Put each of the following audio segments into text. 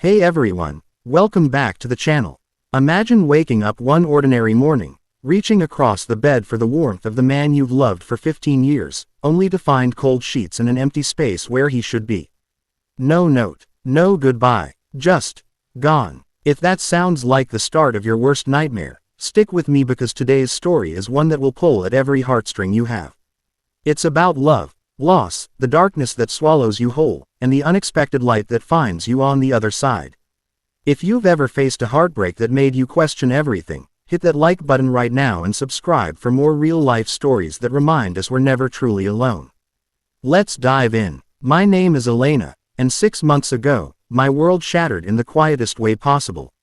Hey everyone, welcome back to the channel. Imagine waking up one ordinary morning, reaching across the bed for the warmth of the man you've loved for 15 years, only to find cold sheets and an empty space where he should be. No note, no goodbye, just gone. If that sounds like the start of your worst nightmare, stick with me because today's story is one that will pull at every heartstring you have. It's about love, loss, the darkness that swallows you whole, and the unexpected light that finds you on the other side. If you've ever faced a heartbreak that made you question everything, hit that like button right now and subscribe for more real-life stories that remind us we're never truly alone. Let's dive in. My name is Elena, and 6 months ago, my world shattered in the quietest way possible.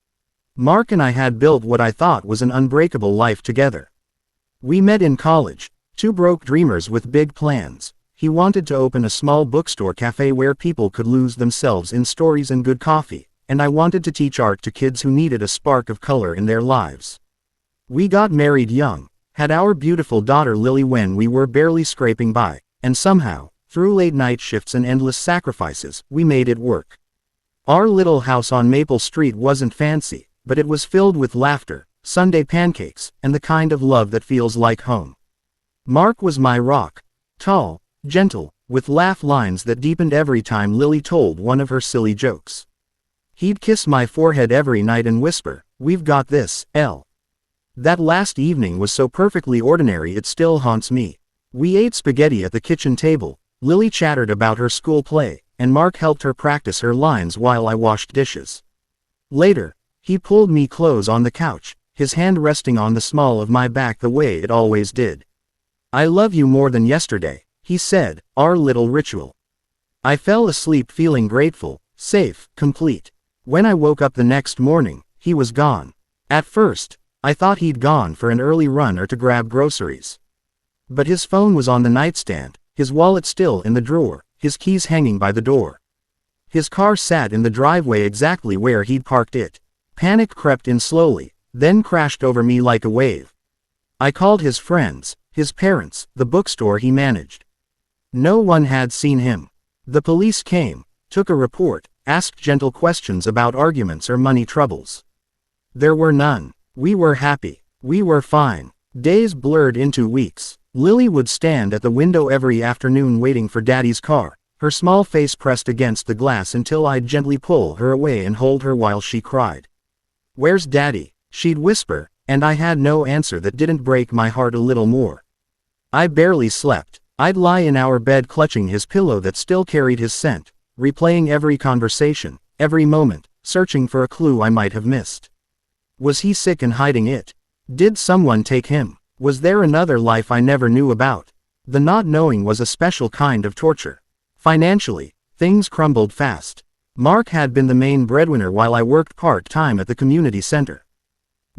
Mark and I had built what I thought was an unbreakable life together. We met in college, two broke dreamers with big plans. He wanted to open a small bookstore cafe where people could lose themselves in stories and good coffee, and I wanted to teach art to kids who needed a spark of color in their lives. We got married young, had our beautiful daughter Lily when we were barely scraping by, and somehow, through late night shifts and endless sacrifices, we made it work. Our little house on Maple Street wasn't fancy, but it was filled with laughter, Sunday pancakes, and the kind of love that feels like home. Mark was my rock, tall, gentle, with laugh lines that deepened every time Lily told one of her silly jokes. He'd kiss my forehead every night and whisper, "We've got this, Elle." That last evening was so perfectly ordinary it still haunts me. We ate spaghetti at the kitchen table, Lily chattered about her school play, and Mark helped her practice her lines while I washed dishes. Later, he pulled me close on the couch, his hand resting on the small of my back the way it always did. "I love you more than yesterday," he said, our little ritual. I fell asleep feeling grateful, safe, complete. When I woke up the next morning, he was gone. At first, I thought he'd gone for an early run or to grab groceries. But his phone was on the nightstand, his wallet still in the drawer, his keys hanging by the door. His car sat in the driveway exactly where he'd parked it. Panic crept in slowly, then crashed over me like a wave. I called his friends, his parents, the bookstore he managed. No one had seen him. The police came, took a report, asked gentle questions about arguments or money troubles. There were none. We were happy. We were fine. Days blurred into weeks. Lily would stand at the window every afternoon waiting for Daddy's car, her small face pressed against the glass until I'd gently pull her away and hold her while she cried. "Where's Daddy?" she'd whisper, and I had no answer that didn't break my heart a little more. I barely slept. I'd lie in our bed clutching his pillow that still carried his scent, replaying every conversation, every moment, searching for a clue I might have missed. Was he sick and hiding it? Did someone take him? Was there another life I never knew about? The not knowing was a special kind of torture. Financially, things crumbled fast. Mark had been the main breadwinner while I worked part-time at the community center.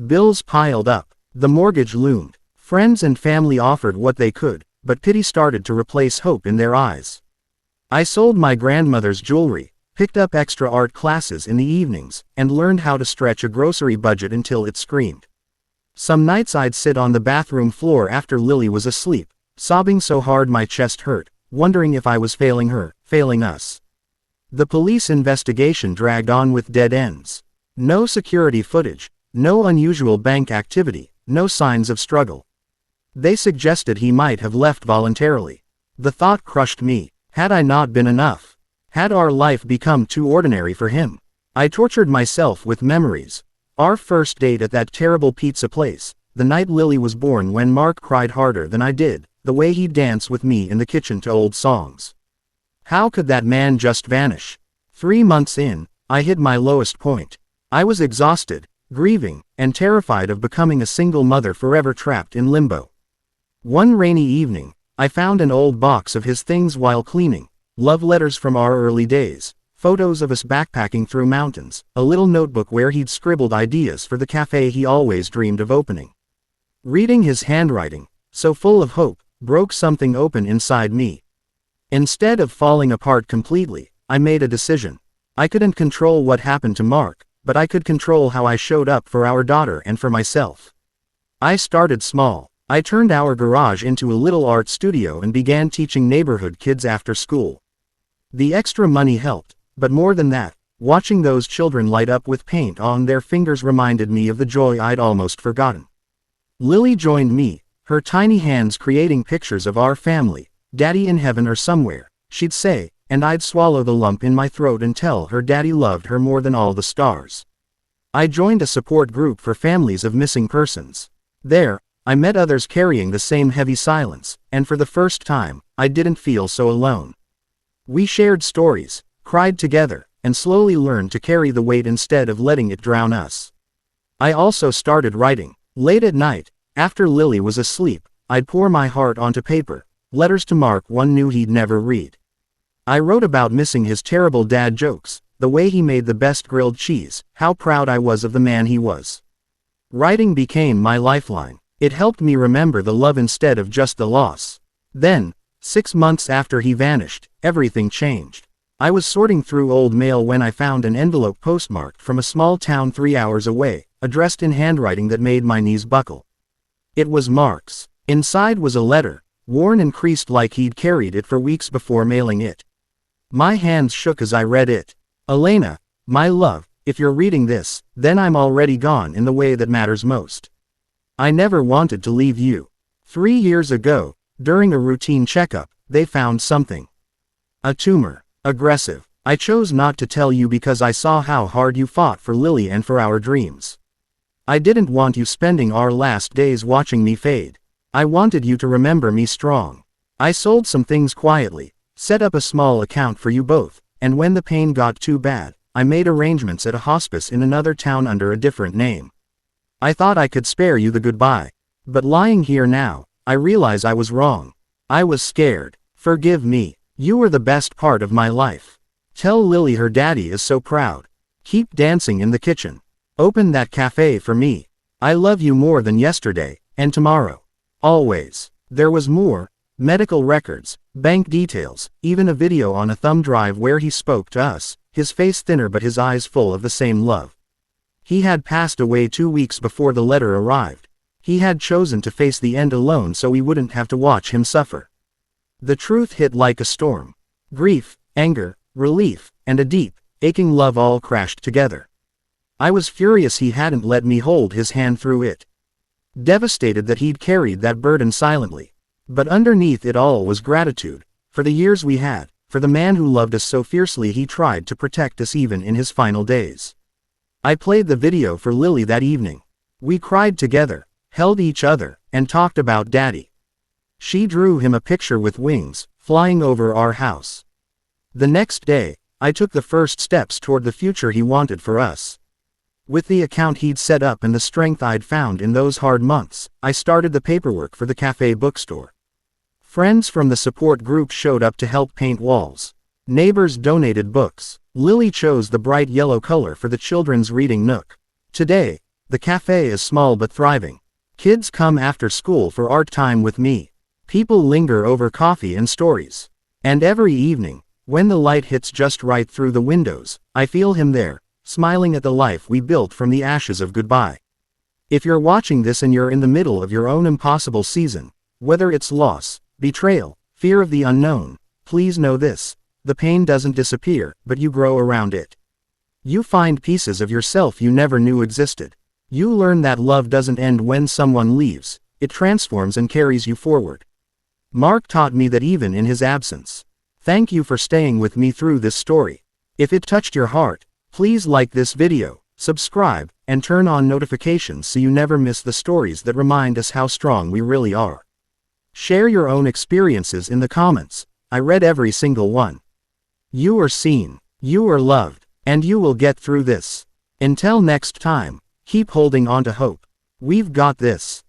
Bills piled up. The mortgage loomed. Friends and family offered what they could, but pity started to replace hope in their eyes. I sold my grandmother's jewelry, picked up extra art classes in the evenings, and learned how to stretch a grocery budget until it screamed. Some nights I'd sit on the bathroom floor after Lily was asleep, sobbing so hard my chest hurt, wondering if I was failing her, failing us. The police investigation dragged on with dead ends. No security footage, no unusual bank activity, no signs of struggle. They suggested he might have left voluntarily. The thought crushed me. Had I not been enough? Had our life become too ordinary for him? I tortured myself with memories. Our first date at that terrible pizza place, the night Lily was born when Mark cried harder than I did, the way he'd dance with me in the kitchen to old songs. How could that man just vanish? 3 months in, I hit my lowest point. I was exhausted, grieving, and terrified of becoming a single mother forever trapped in limbo. One rainy evening, I found an old box of his things while cleaning, love letters from our early days, photos of us backpacking through mountains, a little notebook where he'd scribbled ideas for the cafe he always dreamed of opening. Reading his handwriting, so full of hope, broke something open inside me. Instead of falling apart completely, I made a decision. I couldn't control what happened to Mark, but I could control how I showed up for our daughter and for myself. I started small. I turned our garage into a little art studio and began teaching neighborhood kids after school. The extra money helped, but more than that, Watching those children light up with paint on their fingers reminded me of the joy I'd almost forgotten. Lily joined me, her tiny hands creating pictures of our family. "Daddy in heaven or somewhere," she'd say, and I'd swallow the lump in my throat and tell her Daddy loved her more than all the stars. I joined a support group for families of missing persons. There, I met others carrying the same heavy silence, and for the first time, I didn't feel so alone. We shared stories, cried together, and slowly learned to carry the weight instead of letting it drown us. I also started writing. Late at night, after Lily was asleep, I'd pour my heart onto paper, letters to Mark one knew he'd never read. I wrote about missing his terrible dad jokes, the way he made the best grilled cheese, how proud I was of the man he was. Writing became my lifeline. It helped me remember the love instead of just the loss. Then, 6 months after he vanished, everything changed. I was sorting through old mail when I found an envelope postmarked from a small town 3 hours away, addressed in handwriting that made my knees buckle. It was Mark's. Inside was a letter, worn and creased like he'd carried it for weeks before mailing it. My hands shook as I read it. "Elena, my love, if you're reading this, then I'm already gone in the way that matters most. I never wanted to leave you. 3 years ago, during a routine checkup, they found something. A tumor. Aggressive. I chose not to tell you because I saw how hard you fought for Lily and for our dreams. I didn't want you spending our last days watching me fade. I wanted you to remember me strong. I sold some things quietly, set up a small account for you both, and when the pain got too bad, I made arrangements at a hospice in another town under a different name. I thought I could spare you the goodbye. But lying here now, I realize I was wrong. I was scared. Forgive me. You were the best part of my life. Tell Lily her daddy is so proud. Keep dancing in the kitchen. Open that cafe for me. I love you more than yesterday, and tomorrow. Always." There was more. Medical records, bank details, even a video on a thumb drive where he spoke to us, his face thinner but his eyes full of the same love. He had passed away 2 weeks before the letter arrived. He had chosen to face the end alone so we wouldn't have to watch him suffer. The truth hit like a storm. Grief, anger, relief, and a deep, aching love all crashed together. I was furious he hadn't let me hold his hand through it. Devastated that he'd carried that burden silently. But underneath it all was gratitude, for the years we had, for the man who loved us so fiercely he tried to protect us even in his final days. I played the video for Lily that evening. We cried together, held each other, and talked about Daddy. She drew him a picture with wings, flying over our house. The next day, I took the first steps toward the future he wanted for us. With the account he'd set up and the strength I'd found in those hard months, I started the paperwork for the cafe bookstore. Friends from the support group showed up to help paint walls. Neighbors donated books. Lily chose the bright yellow color for the children's reading nook. Today, the cafe is small but thriving. Kids come after school for art time with me. People linger over coffee and stories. And every evening, when the light hits just right through the windows, I feel him there, smiling at the life we built from the ashes of goodbye. If you're watching this and you're in the middle of your own impossible season, whether it's loss, betrayal, fear of the unknown, please know this: the pain doesn't disappear, but you grow around it. You find pieces of yourself you never knew existed. You learn that love doesn't end when someone leaves, it transforms and carries you forward. Mark taught me that even in his absence. Thank you for staying with me through this story. If it touched your heart, please like this video, subscribe, and turn on notifications so you never miss the stories that remind us how strong we really are. Share your own experiences in the comments. I read every single one. You are seen, you are loved, and you will get through this. Until next time, keep holding on to hope. We've got this.